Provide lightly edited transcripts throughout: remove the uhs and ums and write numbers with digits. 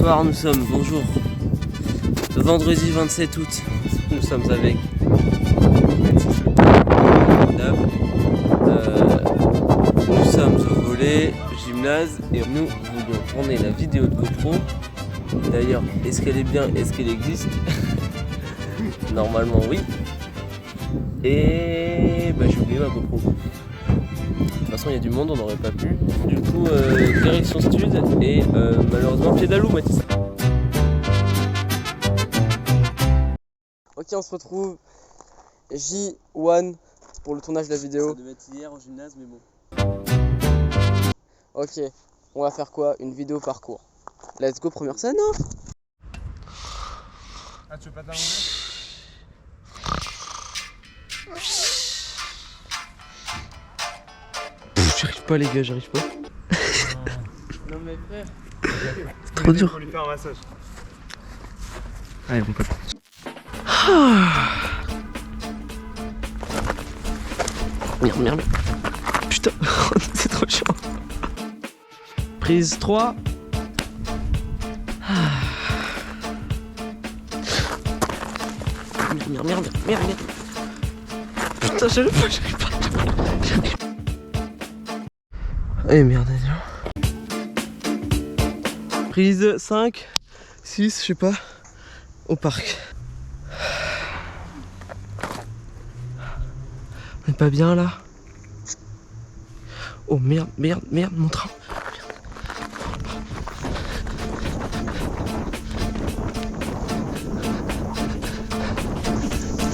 Bonsoir, bonjour. Vendredi 27 août, nous sommes avec nous sommes au volley, gymnase et nous voulions tourner la vidéo de GoPro. D'ailleurs, est-ce qu'elle est bien, est-ce qu'elle existe? Normalement oui. Et j'ai oublié ma GoPro. De toute façon il y a du monde, on n'aurait pas pu. Du coup direction stud et malheureusement pédalou Mathis. Ok, on se retrouve J1 pour le tournage de la vidéo. Ça devait être hier au gymnase mais bon. Ok, on va faire quoi? Une vidéo parcours. Let's go, première scène hein. Ah, tu veux pas t'arranger? J'arrive pas les gars, j'arrive pas. Non mais frère, c'est trop dur. Faut lui faire un massage. Allez mon pote. Merde. Putain, c'est trop chiant. Prise 3. Merde. Putain, j'arrive pas. Eh merde. Prise 5, 6, je sais pas, au parc. On est pas bien là. Oh merde, mon train.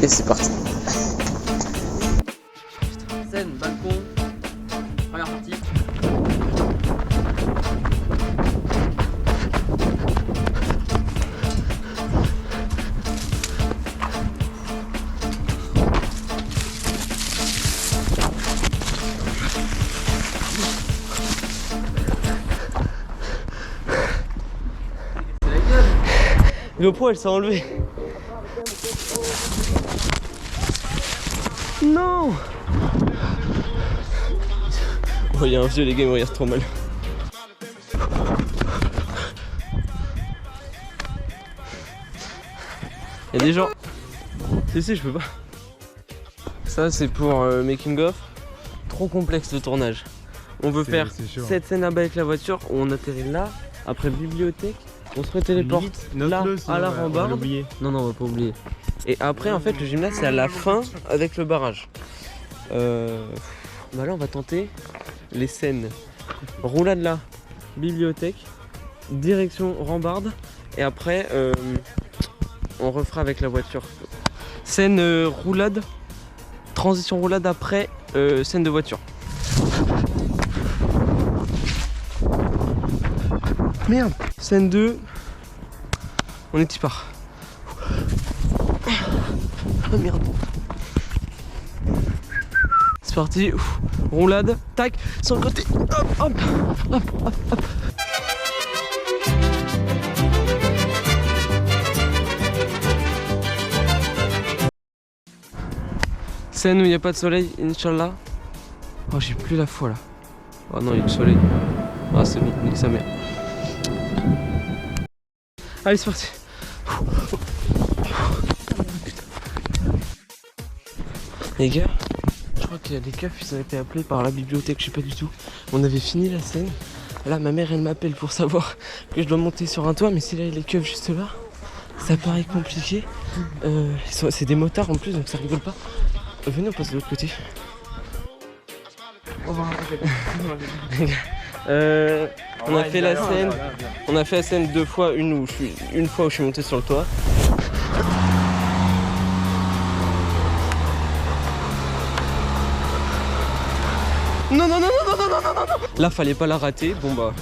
Et c'est parti. Scène, balcon, première partie. GoPro elle s'est enlevée. Non. Oh il y a un vieux, les gars, il me regarde trop mal. Il y a des gens. Si je peux pas. Ça c'est pour making of. Trop complexe le tournage. On veut faire cette scène là-bas avec la voiture où on atterrit là, après bibliothèque. On se téléporte là à la rambarde. Non, on va pas oublier. Et après, en fait, le gymnase c'est à la fin avec le barrage. Là, on va tenter les scènes. Roulade là, bibliothèque, direction rambarde. Et après, on refera avec la voiture. Scène roulade, transition roulade après scène de voiture. Merde. Scène 2. On est y part. Oh merde. C'est parti. Roulade. Tac. Sur le côté. Hop. Scène où il n'y a pas de soleil, Inch'Allah. Oh, j'ai plus la foi là. Oh non, il y a le soleil. Ah, c'est bon, nique sa mère. Allez, c'est parti. Les gars, je crois que les keufs ils ont été appelés par la bibliothèque, je sais pas du tout. On avait fini la scène. Là, ma mère elle m'appelle pour savoir que je dois monter sur un toit, mais si là les keufs juste là, ça paraît compliqué. C'est des motards en plus, donc ça rigole pas. Venez, on passe de l'autre côté. On a fait la scène 2 fois, une fois où je suis monté sur le toit. Non. Là fallait pas la rater, bon bah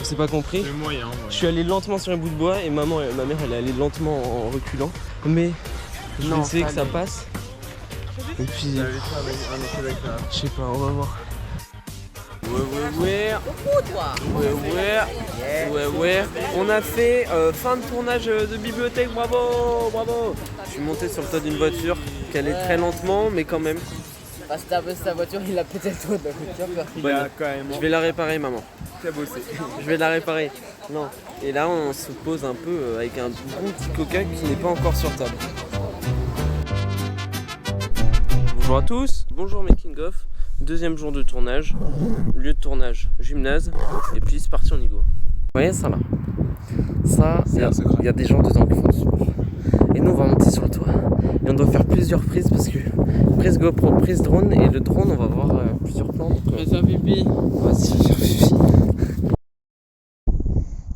on s'est pas compris. Moyen, ouais. Je suis allé lentement sur un bout de bois et ma mère elle est allée lentement en reculant. Mais je sais que ça passe. Et puis je sais pas, on va voir. Ouais. On a fait fin de tournage de bibliothèque, bravo. Je suis monté sur le toit d'une voiture qui allait très lentement mais quand même. Parce que t'as baissé ta voiture, il a pété le toit de la voiture. Il a quand même Je vais la réparer, maman. très bossé. Je vais la réparer. Non. Et là, on se pose un peu avec un bon petit coca qui n'est pas encore sur table. Bonjour à tous. Bonjour Making of. Deuxième jour de tournage. Lieu de tournage, gymnase. Et puis c'est parti, on y go. Vous voyez ça là? Ça, il y a des gens dedans qui font du sport. Et nous, on va monter sur le toit. Et on doit faire plusieurs prises parce que prise GoPro, prise drone. Et le drone, on va voir plusieurs plans. Mais ça pipi.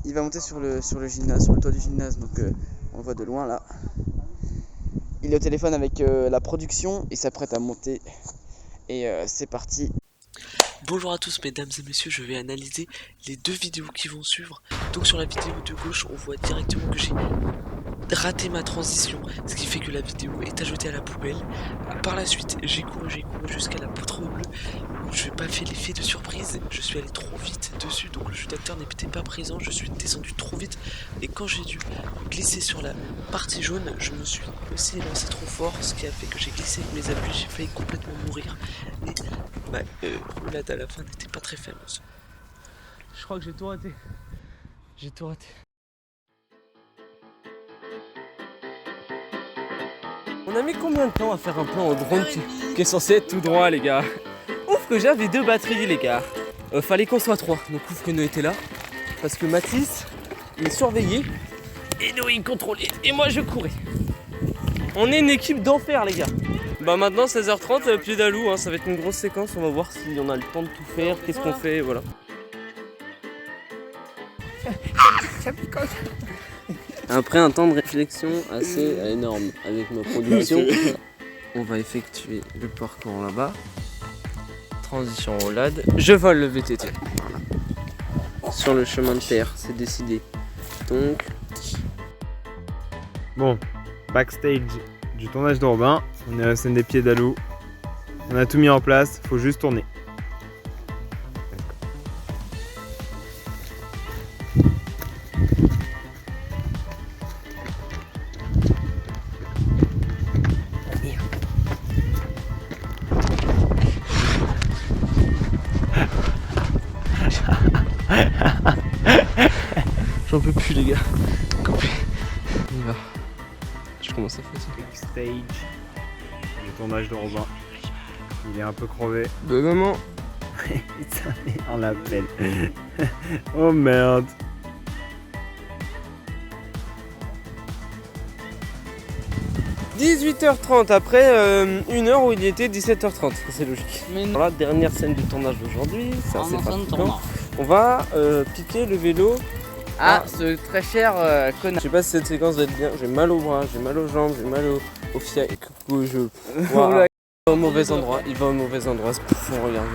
Il va monter sur le gymnase, sur le toit du gymnase, donc on le voit de loin là. Il est au téléphone avec la production, il s'apprête à monter et c'est parti. Bonjour à tous mesdames et messieurs, je vais analyser les deux vidéos qui vont suivre. Donc sur la vidéo de gauche, on voit directement que j'ai raté ma transition, ce qui fait que la vidéo est ajoutée à la poubelle. Par la suite, j'ai couru jusqu'à la poutre bleue où je n'ai pas fait l'effet de surprise. Je suis allé trop vite dessus, donc le jeu d'acteur n'était pas présent. Je suis descendu trop vite et quand j'ai dû glisser sur la partie jaune, je me suis aussi lancé trop fort, ce qui a fait que j'ai glissé avec mes appuis, j'ai failli complètement mourir. Et ma roulade à la fin n'était pas très fameuse. Je crois que j'ai tout raté. J'ai tout raté. On a mis combien de temps à faire un plan au drone qui est censé être tout droit, les gars? Ouf que j'avais 2 batteries, les gars. Fallait qu'on soit 3. Donc ouf que nous était là. Parce que Mathis, il surveillait. Et nous, il contrôlait. Et moi, je courais. On est une équipe d'enfer, les gars. Bah maintenant 16h30, pied d'alou, hein, ça va être une grosse séquence, on va voir si on a le temps de tout faire, qu'est-ce qu'on fait, voilà. Après un temps de réflexion assez énorme avec ma production, on va effectuer le parcours là-bas. Transition roulade, je vole le VTT. Voilà. Sur le chemin de terre, c'est décidé. Donc... Bon, backstage du tournage de Robin, on est à la scène des pieds d'Alou. On a tout mis en place, faut juste tourner. J'en peux plus, les gars. Coupé. On y va. Je commence à fatiguer. Backstage du tournage de Robin. Il est un peu crevé. Bah maman. Putain, on l'appelle. Oh merde. « 18h30 après une heure où il était 17h30, c'est logique. Mais non. Voilà, dernière scène du tournage d'aujourd'hui, c'est assez En train de fatigant. tourner. On va piquer le vélo. Ah, ce très cher Je connard. sais pas si cette séquence va être bien, j'ai mal aux bras, j'ai mal aux jambes, j'ai mal au fiac, au jeu. Oula. Il va au mauvais endroit, il va au mauvais endroit, c'est profond, regardez.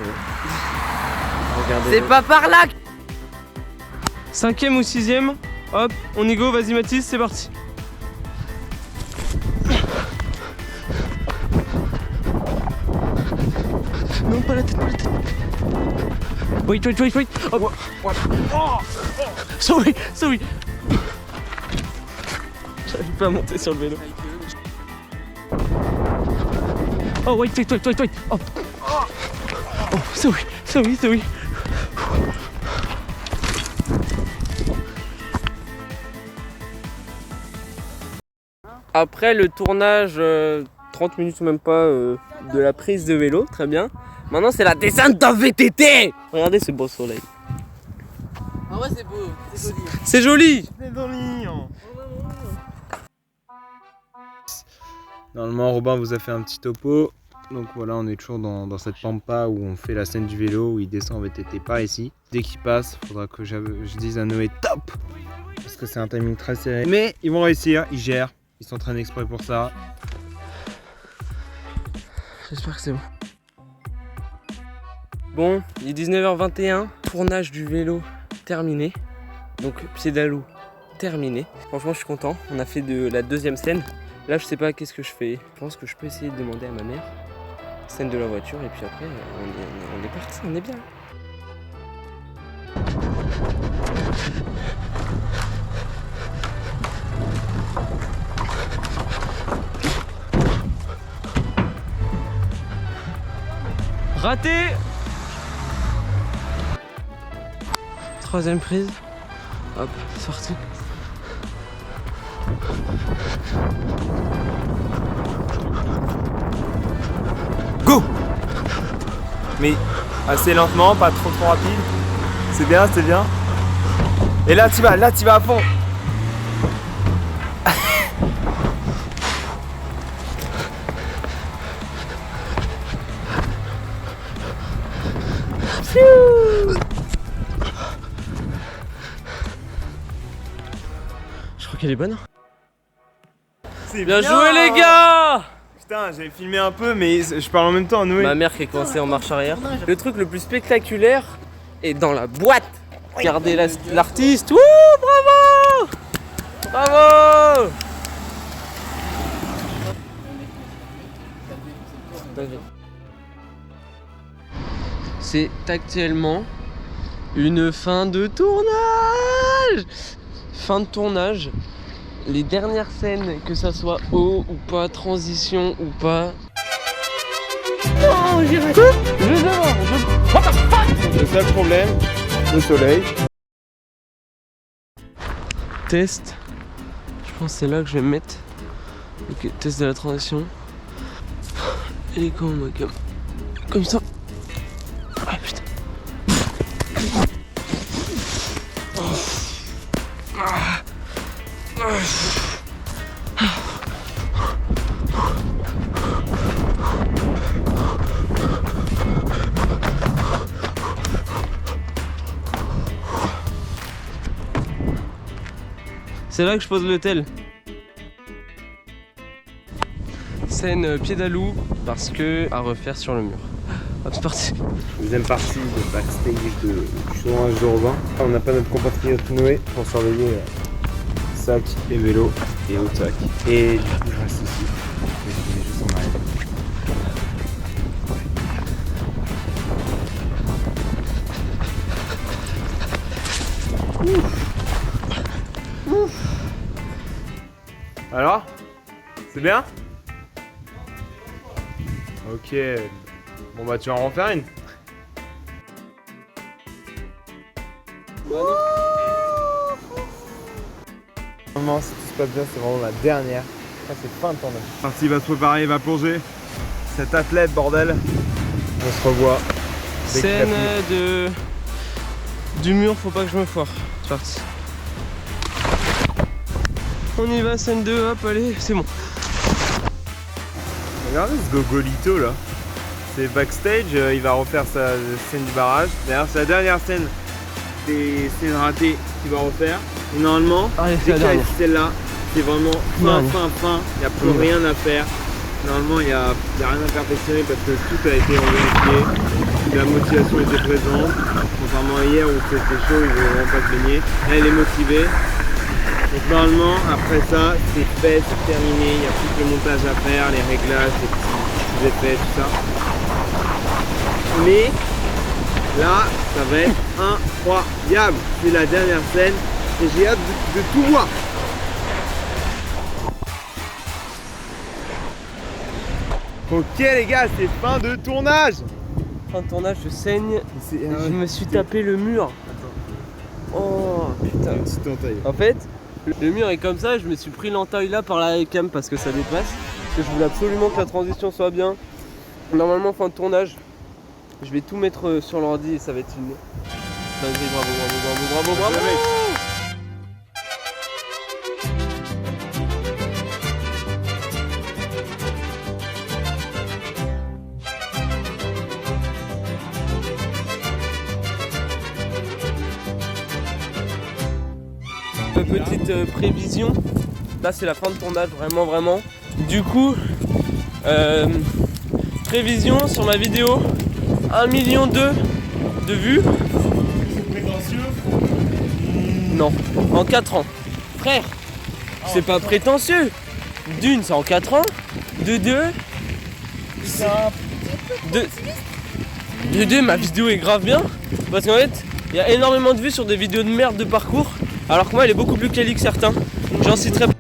C'est pas par là. 5ème ou 6ème, hop, on y go, vas-y Mathis, c'est parti. Non, pas la tête, pas la tête. Wait. Oh. Sorry. J'arrive pas à monter sur le vélo. Oh, wait. Oh, sorry. Après le tournage, 30 minutes ou même pas de la prise de vélo, très bien. Maintenant c'est la descente en VTT. Regardez ce beau soleil. En vrai, c'est beau, c'est joli. C'est joli. C'est dans l'ignon. Normalement, Robin vous a fait un petit topo. Donc voilà, on est toujours dans cette pampa où on fait la scène du vélo, où il descend en VTT par ici. Dès qu'il passe, il faudra que je dise à Noé top, parce que c'est un timing très serré. Mais ils vont réussir, ils gèrent, ils s'entraînent exprès pour ça. J'espère que c'est bon. Bon, il est 19h21, tournage du vélo terminé. Donc pied d'alou terminé. Franchement, je suis content. On a fait de la deuxième scène. Là, je sais pas qu'est-ce que je fais. Je pense que je peux essayer de demander à ma mère. Scène de la voiture et puis après, on est parti, on est bien. Raté. Troisième prise. Hop, sorti. Go! Mais assez lentement, pas trop rapide. C'est bien, c'est bien. Et là tu vas à fond. Je crois qu'elle est bonne. C'est Bien joué les gars! Putain, j'avais filmé un peu, mais je parle en même temps à Noé. Ma mère qui est coincée en marche arrière. Le truc le plus spectaculaire est dans la boîte. Regardez l'artiste. Wouh, bravo! Bravo! C'est actuellement une fin de tournage. Fin de tournage. Les dernières scènes, que ça soit haut ou pas, transition ou pas. Oh, j'ai raté. What the fuck? Le seul problème, le soleil. Test. Je pense que c'est là que je vais me mettre. Ok, test de la transition. Et comme ça. Ah putain. C'est là que je pose l'hôtel. Scène Piedalou parce que à refaire sur le mur. Hop, c'est parti. Deuxième partie de backstage du tournage de Robin. On n'a pas notre compatriote Noé pour surveiller sac et vélo et autre sac. Et du coup je reste ici. Et je vais juste en arrière. Alors? C'est bien? Ok. Bon bah tu vas en refaire une. Normalement si tout se passe bien c'est vraiment la dernière. Ça c'est fin de tournage. Parti, il va se préparer, il va plonger. Cet athlète bordel. On se revoit. Scène du mur, faut pas que je me foire. C'est parti. On y va, scène 2, hop, allez, c'est bon. Regardez ce gogolito là. C'est backstage, il va refaire sa scène du barrage. D'ailleurs c'est la dernière scène des scènes ratées qu'il va refaire. Et normalement, dès qu'il y a celle-là, c'est vraiment fin. Il n'y a plus rien à faire. Normalement il n'y a rien à perfectionner parce que tout a été revérifié. La motivation était présente. Contrairement à hier où c'était chaud, il ne veut vraiment pas se baigner. Là il est motivé. Donc normalement après ça c'est fait, c'est terminé, il n'y a plus que le montage à faire, les réglages, les petits effets, tout ça. Mais là ça va être incroyable. C'est la dernière scène et j'ai hâte de tout voir. Ok les gars, c'est fin de tournage. Fin de tournage, je saigne. Je me suis tapé le mur. Oh putain. En fait, le mur est comme ça, je me suis pris l'entaille là par la cam parce que ça dépasse. Parce que je voulais absolument que la transition soit bien. Normalement fin de tournage, je vais tout mettre sur l'ordi et ça va être une... Bravo. Petite prévision, là c'est la fin de tournage, vraiment. Du coup, prévision sur ma vidéo, 1,2 million de vues. C'est prétentieux? Non, en 4 ans. Frère, c'est pas prétentieux. D'une, c'est en 4 ans. De deux, ma vidéo est grave bien. Parce qu'en fait, il y a énormément de vues sur des vidéos de merde de parcours. Alors que moi elle est beaucoup plus quali que certains. J'en citerai pas.